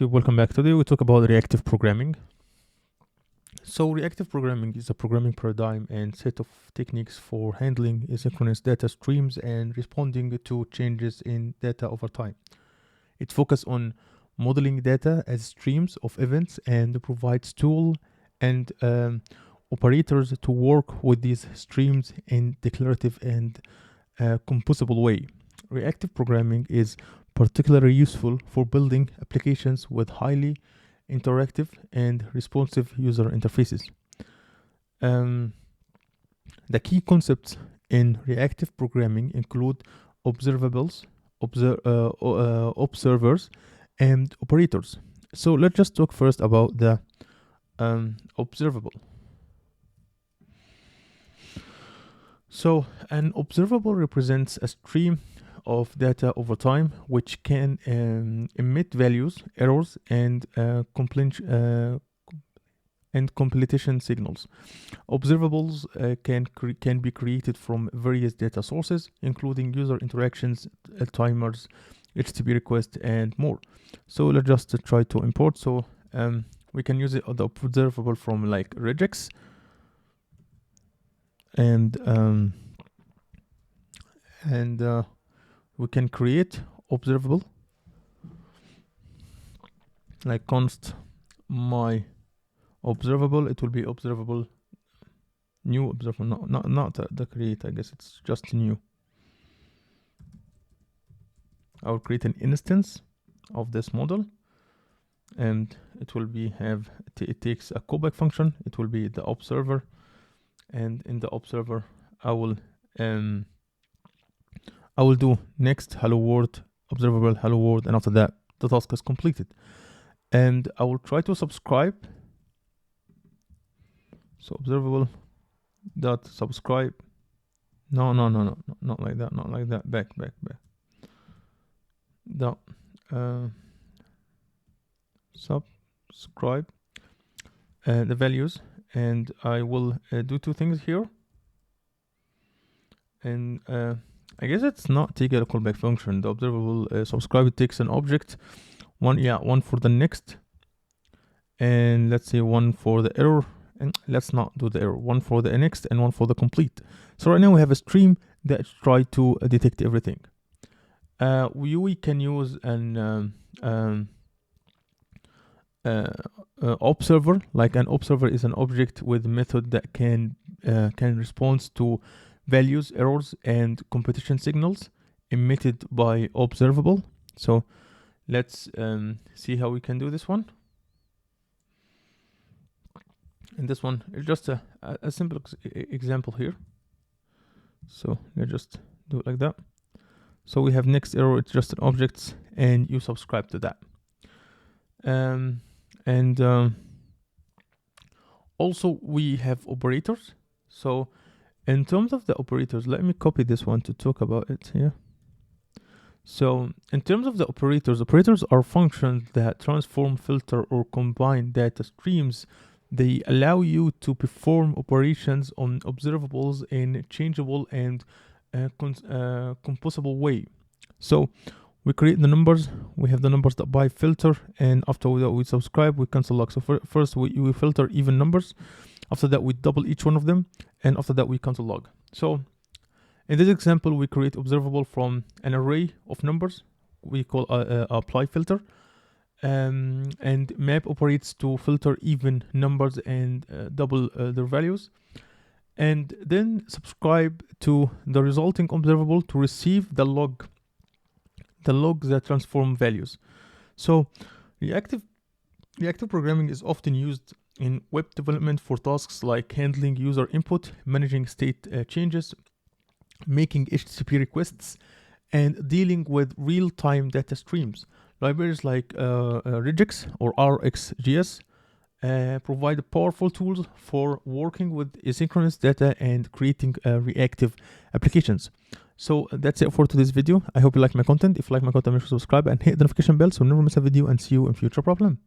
Welcome back. Today we talk about reactive programming. So reactive programming is a programming paradigm and set of techniques for handling asynchronous data streams and responding to changes in data over time. It focuses on modeling data as streams of events and provides tools and operators to work with these streams in declarative and composable way. Reactive programming is particularly useful for building applications with highly interactive and responsive user interfaces. The key concepts in reactive programming include observables, observers, and operators. So let's just talk first about the observable. So an observable represents a stream of data over time, which can emit values, errors, and completion signals. Observables can be created from various data sources, including user interactions, timers, HTTP requests, and more. So let's just try to import. So we can use the observable from like regex, and we can create observable like const my observable. It will be observable new observable, not the create. I guess it's just new. I will create an instance of this model, and it will be it takes a callback function. It will be the observer, and in the observer I will do next hello world, observable hello world, and after that the task is completed. And I will try to subscribe. So observable dot subscribe. No, not like that, not like that. Back. Dot subscribe the values, and I will do two things here. And I guess it's not take a callback function. The observable subscribe, it takes an object, one for the next, and let's say one for the error, and let's not do the error, one for the next and one for the complete. So right now we have a stream that try to detect everything. We can use an observer. Like an observer is an object with method that can respond to values, errors, and competition signals emitted by observable. So let's see how we can do this one. And this one is just a simple example here. So let's just do it like that. So we have next error, it's just an object, and you subscribe to that. Also we have operators. So in terms of the operators, let me copy this one to talk about it here. So in terms of the operators are functions that transform, filter, or combine data streams. They allow you to perform operations on observables in changeable and composable way. So we create the numbers. We have the numbers that by filter, and after that we subscribe, we cancel log. So first we filter even numbers. After that we double each one of them, and after that we cancel log. So in this example, we create observable from an array of numbers. We call apply filter, and map operates to filter even numbers and double their values, and then subscribe to the resulting observable to receive the log that transform values. So reactive programming is often used in web development for tasks like handling user input, managing state changes, making HTTP requests, and dealing with real-time data streams. Libraries like regex or RxJS provide powerful tools for working with asynchronous data and creating reactive applications. So that's it for today's video. I hope you like my content. If you like my content, make sure to subscribe and hit the notification bell so you never miss a video, and see you in future problem.